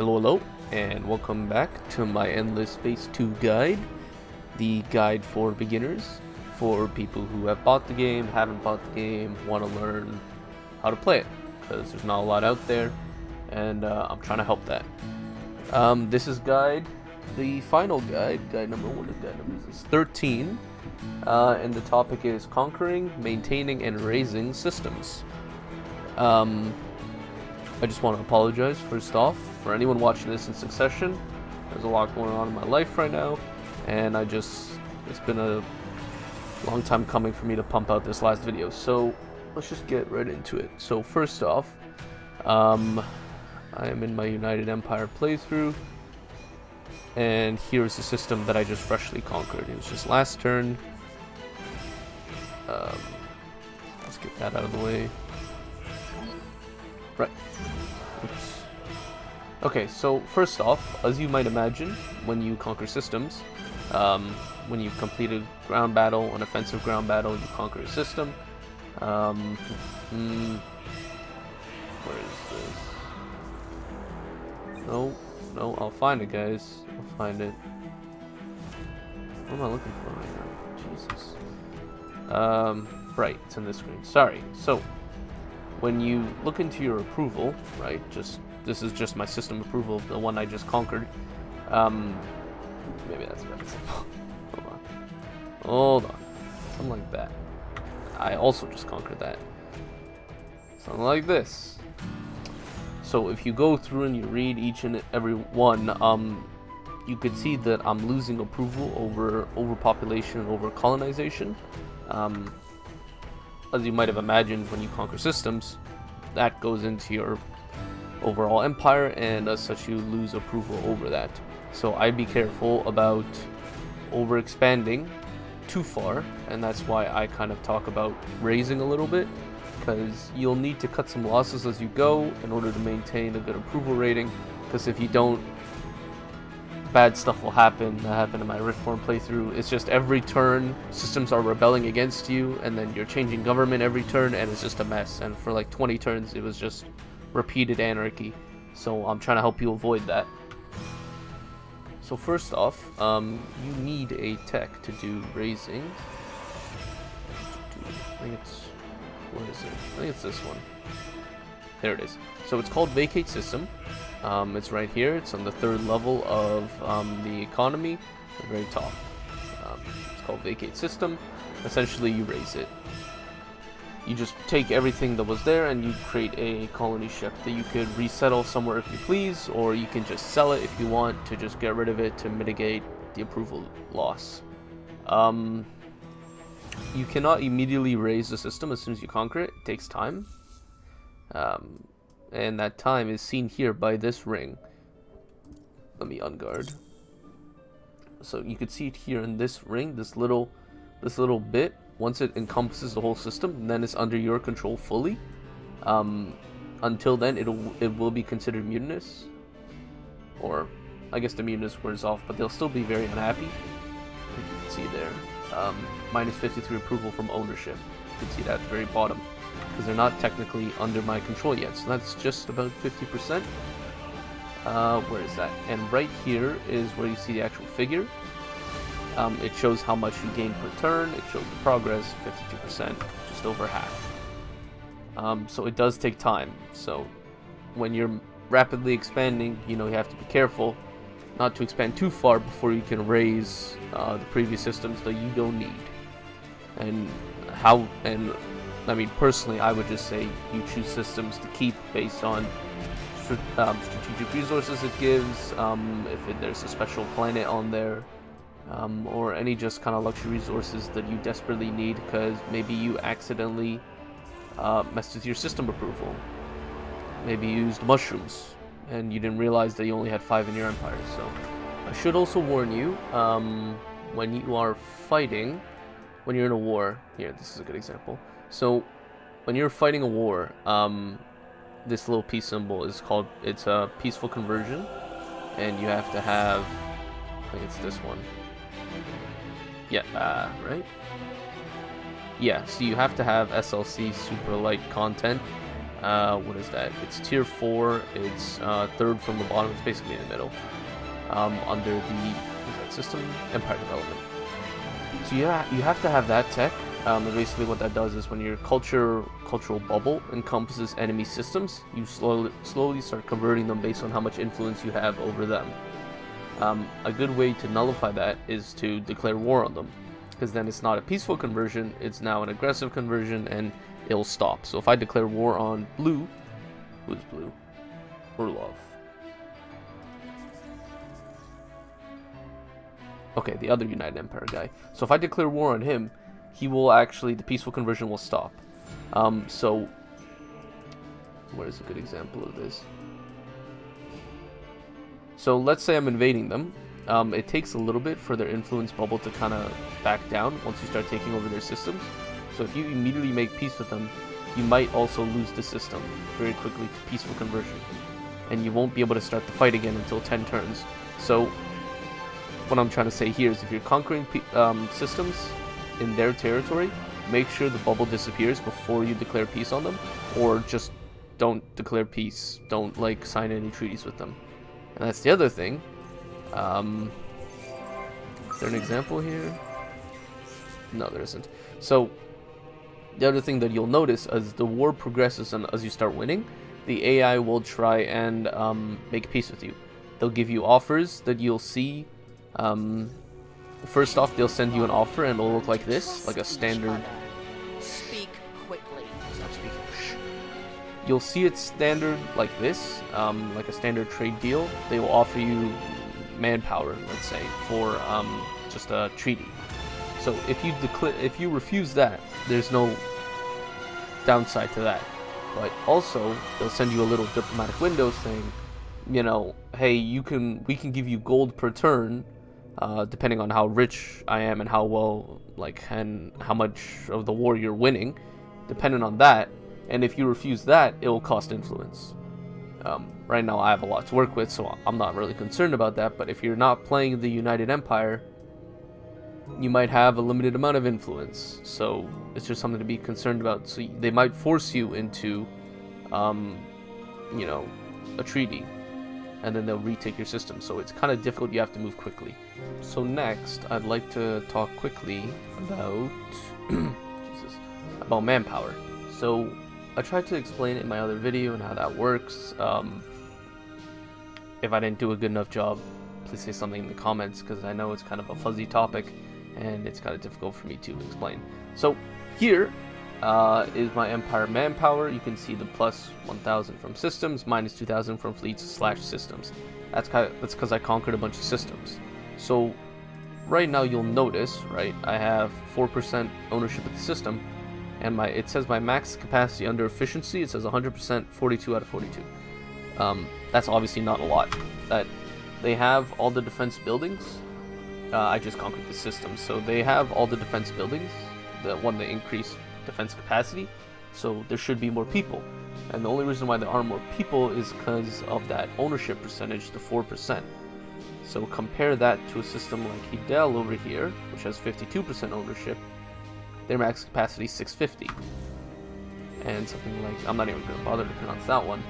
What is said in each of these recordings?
Hello, and welcome back to my Endless Space 2 guide, the guide for beginners, for people who have bought the game, haven't bought the game, want to learn how to play it, because there's not a lot out there, and I'm trying to help that. This is the final guide number 1, and guide number 13, and the topic is conquering, maintaining, and raising systems. I just want to apologize first off for anyone watching this in succession. There's a lot going on in my life right now, and it's been a long time coming for me to pump out this last video, so let's just get right into it. So first off, I am in my United Empire playthrough, and here's the system that I just freshly conquered. It was just last turn. Let's get that out of the way. Right. Oops. Okay, so first off, as you might imagine, when you conquer systems, when you complete a ground battle, an offensive ground battle, you conquer a system. Where is this? No, I'll find it, guys. I'll find it. What am I looking for right now? Jesus. Right, it's in this screen. Sorry. So, when you look into your approval, right, this is just my system approval, the one I just conquered. Maybe that's better. Hold on. Something like that. I also just conquered that. Something like this. So if you go through and you read each and every one, you could see that I'm losing approval over overpopulation and over colonization. As you might have imagined, when you conquer systems, that goes into your overall empire, and as such you lose approval over that. So I'd be careful about overexpanding too far, and that's why I kind of talk about raising a little bit, because you'll need to cut some losses as you go in order to maintain a good approval rating, because if you don't, bad stuff will happen. That happened in my Riftborn playthrough. It's just every turn systems are rebelling against you, and then you're changing government every turn, and it's just a mess. And for like 20 turns it was just repeated anarchy. So I'm trying to help you avoid that. So first off, you need a tech to do raising. I think it's, what is it? I think it's this one. There it is. So it's called Vacate System. It's right here. It's on the 3rd level of the economy, at the very top. It's called Vacate System. Essentially, you raise it. You just take everything that was there and you create a colony ship that you could resettle somewhere if you please, or you can just sell it if you want to just get rid of it to mitigate the approval loss. You cannot immediately raise the system as soon as you conquer it. It takes time. And that time is seen here by this ring. Let me unguard. So you could see it here in this ring, this little bit. Once it encompasses the whole system, then it's under your control fully. Until then, it will be considered mutinous, or I guess the mutinous wears off, but they'll still be very unhappy. You can see there, minus 53 approval from ownership. You can see that at the very bottom, because they're not technically under my control yet. So that's just about 50%. Where is that? And right here is where you see the actual figure. It shows how much you gain per turn. It shows the progress, 52%, just over half. So it does take time. So when you're rapidly expanding, you have to be careful not to expand too far before you can raise the previous systems that you don't need. And I mean, personally, I would just say you choose systems to keep based on strategic resources it gives, if there's a special planet on there, or any just kind of luxury resources that you desperately need because maybe you accidentally messed with your system approval. Maybe you used mushrooms and you didn't realize that you only had 5 in your empire. So I should also warn you, when you are fighting, when you're in a war, here, this is a good example. So when you're fighting a war, this little peace symbol is called, it's a peaceful conversion, and you have to have, I think it's this one. Yeah, right? Yeah, so you have to have SLC super light content what is that? It's tier 4. It's third from the bottom. It's basically in the middle. Under the, what is that system? Empire development. So you have to have that tech. And basically what that does is when your cultural bubble encompasses enemy systems, you slowly start converting them based on how much influence you have over them. A good way to nullify that is to declare war on them, because then it's not a peaceful conversion, it's now an aggressive conversion, and it'll stop. So if I declare war on blue, who's blue? Orlov. Okay, the other United Empire guy. So if I declare war on him, he will actually, the peaceful conversion will stop. So, where is a good example of this? So let's say I'm invading them. It takes a little bit for their influence bubble to kind of back down once you start taking over their systems. So if you immediately make peace with them, you might also lose the system very quickly to peaceful conversion. And you won't be able to start the fight again until 10 turns. So what I'm trying to say here is if you're conquering systems in their territory, make sure the bubble disappears before you declare peace on them, or just don't declare peace. Don't like sign any treaties with them. And that's the other thing. Is there an example here? No, there isn't. So the other thing that you'll notice as the war progresses and as you start winning, the AI will try and make peace with you. They'll give you offers that you'll see. First off, they'll send you an offer and it'll look like this, like a standard. Speak quickly. Stop speaking. Shh. You'll see it standard like this, like a standard trade deal. They will offer you manpower, let's say, for just a treaty. So if you refuse that, there's no downside to that. But also, they'll send you a little diplomatic window saying, you know, hey, we can give you gold per turn. Depending on how rich I am and how well, and how much of the war you're winning, depending on that. And if you refuse that, it will cost influence. Right now I have a lot to work with, so I'm not really concerned about that. But if you're not playing the United Empire, you might have a limited amount of influence. So it's just something to be concerned about. So they might force you into, a treaty. And then they'll retake your system. So it's kind of difficult. You have to move quickly. So next, I'd like to talk quickly about about manpower. So I tried to explain it in my other video and how that works. If I didn't do a good enough job, please say something in the comments, because I know it's kind of a fuzzy topic and it's kind of difficult for me to explain. So here is my Empire manpower. You can see the plus 1,000 from systems, minus 2,000 from fleets/systems. That's because I conquered a bunch of systems. So right now you'll notice, right, I have 4% ownership of the system, and it says my max capacity under efficiency, it says 100%, 42 out of 42. That's obviously not a lot. That they have all the defense buildings. I just conquered the system, so they have all the defense buildings, the one that increased defense capacity, so there should be more people. And the only reason why there are more people is because of that ownership percentage, the 4%. So compare that to a system like Hidel over here, which has 52% ownership. Their max capacity is 650. And something like, I'm not even going to bother to pronounce that one,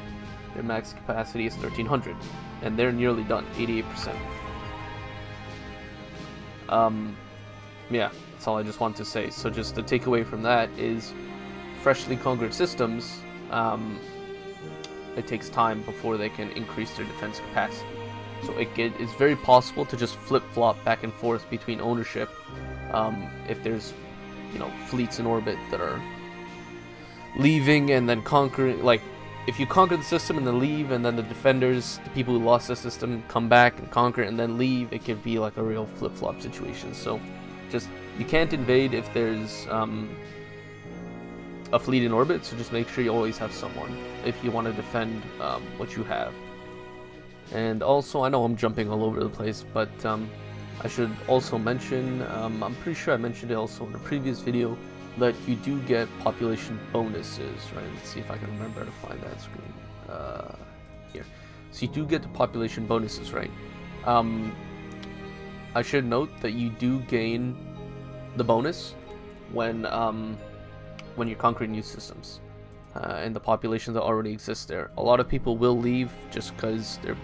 their max capacity is 1300. And they're nearly done, 88%. Yeah, that's all I just want to say. So just the takeaway from that is freshly conquered systems, it takes time before they can increase their defense capacity. So it's very possible to just flip-flop back and forth between ownership if there's, fleets in orbit that are leaving and then conquering. Like, if you conquer the system and then leave, and then the defenders, the people who lost the system, come back and conquer and then leave, it could be like a real flip-flop situation. So just, you can't invade if there's a fleet in orbit, so just make sure you always have someone if you want to defend what you have. And also, I know I'm jumping all over the place, but I should also mention, I'm pretty sure I mentioned it also in a previous video, that you do get population bonuses, right? Let's see if I can remember how to find that screen. Here. So you do get the population bonuses, right? I should note that you do gain the bonus when you're conquering new systems. and the population that already exists there. A lot of people will leave just because they're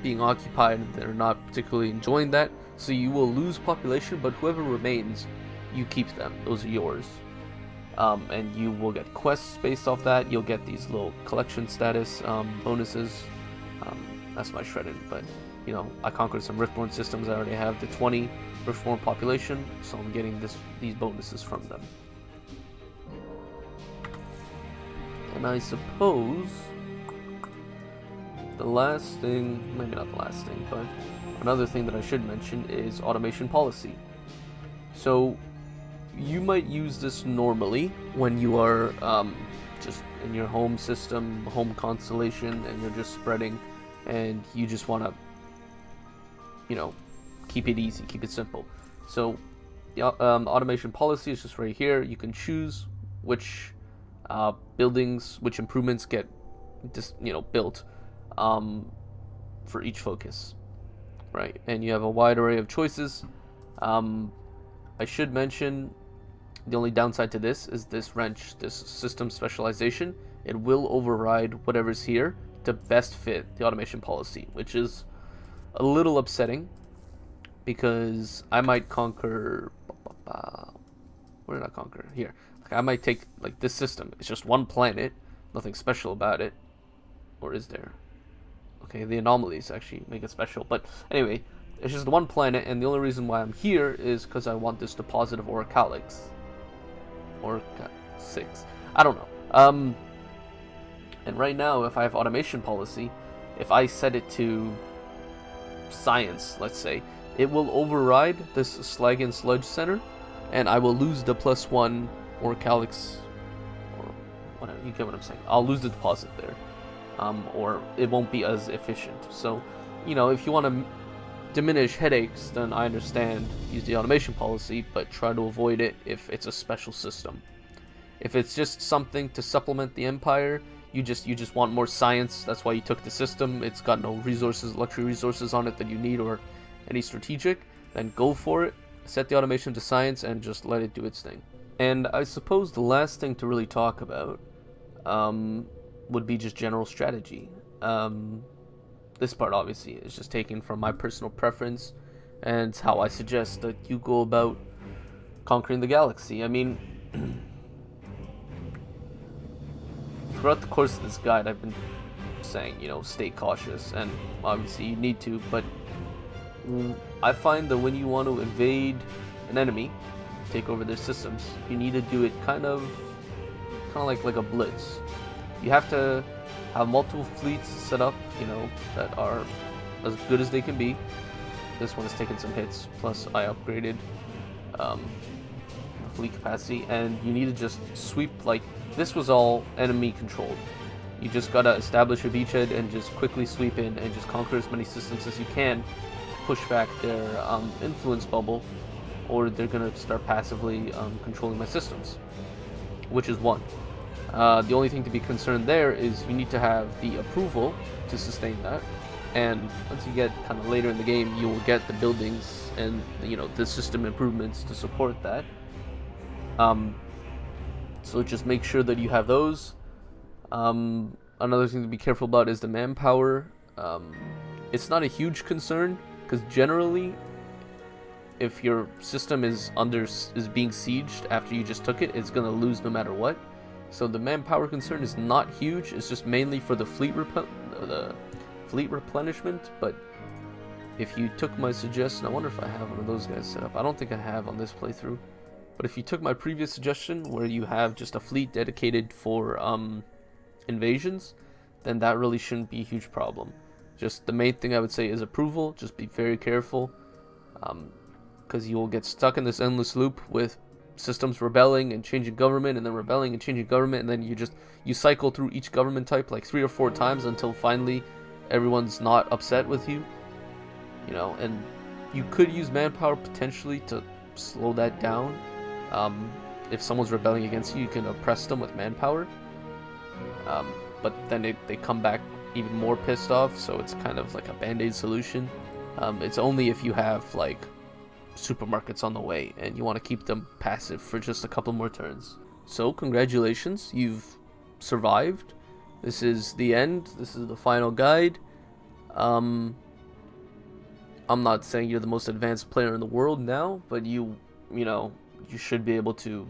being occupied and they're not particularly enjoying that. So you will lose population, but whoever remains, you keep them. Those are yours. And you will get quests based off that. You'll get these little collection status bonuses. That's my shredded, but you know, I conquered some Riftborn systems. I already have the 20 Riftborn population, so I'm getting these bonuses from them. And I suppose the last thing, maybe not the last thing, but another thing that I should mention is automation policy. So you might use this normally when you are just in your home system, home constellation, and you're just spreading, and you just want to, you know, keep it easy, keep it simple. So the automation policy is just right here. You can choose which buildings, which improvements get just, you know, built for each focus, right? And you have a wide array of choices. I should mention the only downside to this is this wrench, this system specialization. It will override whatever's here to best fit the automation policy, which is a little upsetting because I might conquer. Where did I conquer? Here. Like, I might take like this system. It's just one planet, nothing special about it. Or is there? Okay, the anomalies actually make it special. But anyway, it's just one planet, and the only reason why I'm here is because I want this deposit of Orichalix. Orca 6. I don't know. And right now, if I have automation policy, if I set it to science, let's say, it will override this slag and sludge center, and I will lose the +1 Orichalix, or whatever, you get what I'm saying. I'll lose the deposit there. Or it won't be as efficient. So, you know, if you want to diminish headaches, then I understand, use the automation policy, but try to avoid it if it's a special system. If it's just something to supplement the empire, you just want more science, that's why you took the system, it's got no resources, luxury resources on it that you need or any strategic, then go for it, set the automation to science and just let it do its thing. And I suppose the last thing to really talk about would be just general strategy. This part obviously is just taken from my personal preference, and it's how I suggest that you go about conquering the galaxy. I mean, throughout the course of this guide I've been saying, you know, stay cautious, and obviously you need to, but I find that when you want to invade an enemy, take over their systems, you need to do it kind of like a blitz. You have to have multiple fleets set up, you know, that are as good as they can be. This one has taken some hits, plus I upgraded fleet capacity, and you need to just sweep. Like, this was all enemy controlled. You just gotta establish a beachhead and just quickly sweep in and just conquer as many systems as you can, push back their influence bubble, or they're gonna start passively controlling my systems, which is one. The only thing to be concerned there is you need to have the approval to sustain that, and once you get kind of later in the game, you will get the buildings and, you know, the system improvements to support that. So just make sure that you have those. Another thing to be careful about is the manpower. It's not a huge concern because generally, if your system is being sieged after you just took it, it's gonna lose no matter what. So the manpower concern is not huge. It's just mainly for the fleet replenishment. But if you took my suggestion, I wonder if I have one of those guys set up. I don't think I have on this playthrough. But if you took my previous suggestion, where you have just a fleet dedicated for invasions, then that really shouldn't be a huge problem. Just the main thing I would say is approval. Just be very careful, because you will get stuck in this endless loop with systems rebelling and changing government, and then rebelling and changing government, and then you cycle through each government type like 3 or 4 times until finally everyone's not upset with you, you know. And you could use manpower potentially to slow that down. If someone's rebelling against you, you can oppress them with manpower, but then they come back even more pissed off, so it's kind of like a band-aid solution. It's only if you have like supermarkets on the way and you want to keep them passive for just a couple more turns. So congratulations, you've survived. This is the end. This is the final guide. I'm not saying you're the most advanced player in the world now, but you know, you should be able to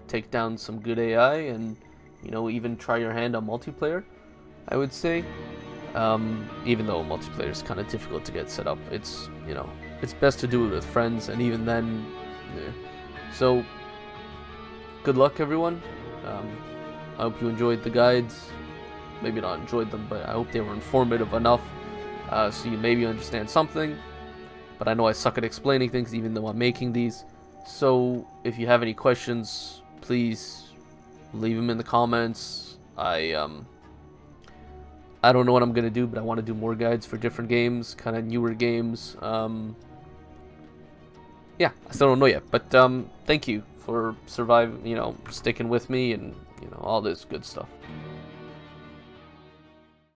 take down some good AI and, you know, even try your hand on multiplayer, I would say. Even though multiplayer is kind of difficult to get set up, it's, you know, it's best to do it with friends, and even then, yeah. So, good luck, everyone. I hope you enjoyed the guides. Maybe not enjoyed them, but I hope they were informative enough, so you maybe understand something. But I know I suck at explaining things, even though I'm making these. So, if you have any questions, please leave them in the comments. I don't know what I'm gonna do, but I want to do more guides for different games, kind of newer games. Yeah, I still don't know yet, but thank you for sticking with me, and, you know, all this good stuff.